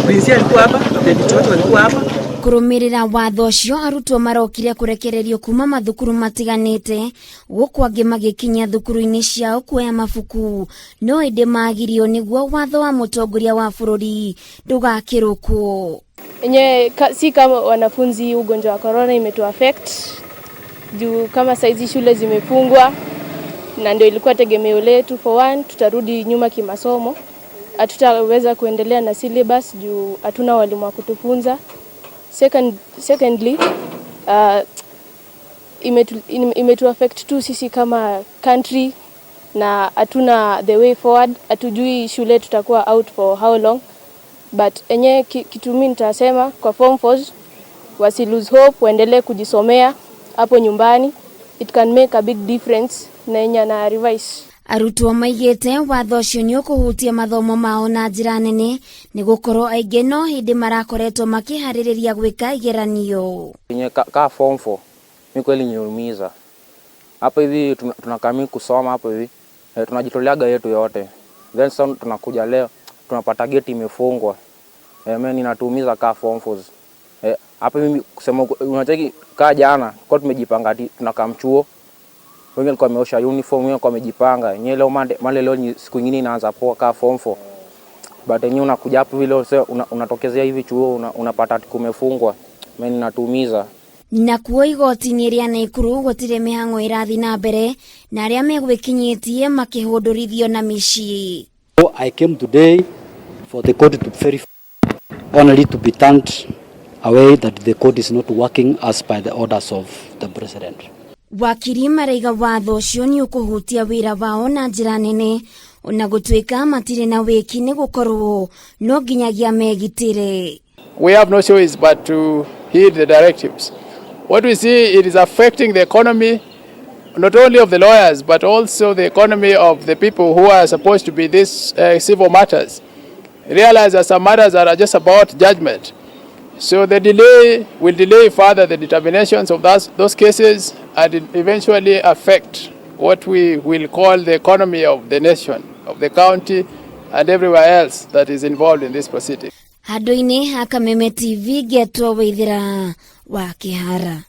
Prince alikuwa hapa, David wote walikuwa hapa. Kurumirira watho ucio arutwo marokire kurekererio kuma mathukuru matiganite guku angi magikinya thukuru-ini ciao kuoya mabuku no indi magirio niguo watho wa mutongoria wa bururi ndugakirukwo. Si kama wanafunzi ugonjwa wa corona imetu affect juu kama saizi shule zimefungwa na ndio ilikuwa tegemeo letu. For one, tutarudi nyuma kimasomo, hatutaweza kuendelea na syllabus juu hatuna walimu wa kutufunza. Secondly, imetu affect tu sisi kama country na hatuna the way forward. Hatujui shule tutakuwa out for how long, but kitu mimi nitasema kwa form 4 wasi lose hope, waendelee kujisomea hapo nyumbani. It can make a big difference na revise. Arutwo maigite watho ucio ni ukuhutia mathomo mao na njira nene ni gukorwo aingi no hindi marakoretwo makihariria gwika igeranio. Ka form 4 ni kweli niumiza. Hapa hivi tunakami kusoma hapa hivi. Tunajitoleaga yetu yote. Then soon tunakuja leo tunapata gate imefungwa. Mimi ninatuumiza ka form 4. Hapa mimi kusema unacheki ka jana kwa tumejipanga tunakamchuo. Wengine kwa wameosha uniform, wengine kwa wamejipanga. Yenyewe leo male leo siku nyingine inaanza poa ka form 4. But yenyewe unakuja hapo vile unatokezea hivi chuo unapata kumefungwa. Mimi ninatuumiza. Nakuo igoti-ini ria Nakuru gutire Mihang'o irathi na mbere na aria megwikinyitie makihundurithio na micii. I came today for the court to verify only to be turned away that the court is not working as by the orders of the president. Wakiri maraiga watho ucio ni ukuhutia wira wao na njira nene ona gutwika matire na wiki ni gukorwo no nginyagia megitire. We have no choice but to heed the directives. What we see, it is affecting the economy not only of the lawyers but also the economy of the people who are supposed to be these civil matters. Realize that some matters are just about judgment. So the delay will delay further the determinations of those cases and eventually affect what we will call the economy of the nation, of the county and everywhere else that is involved in this proceeding. Handu-ini ha Kameme TV getwo Waithira wa Kihara.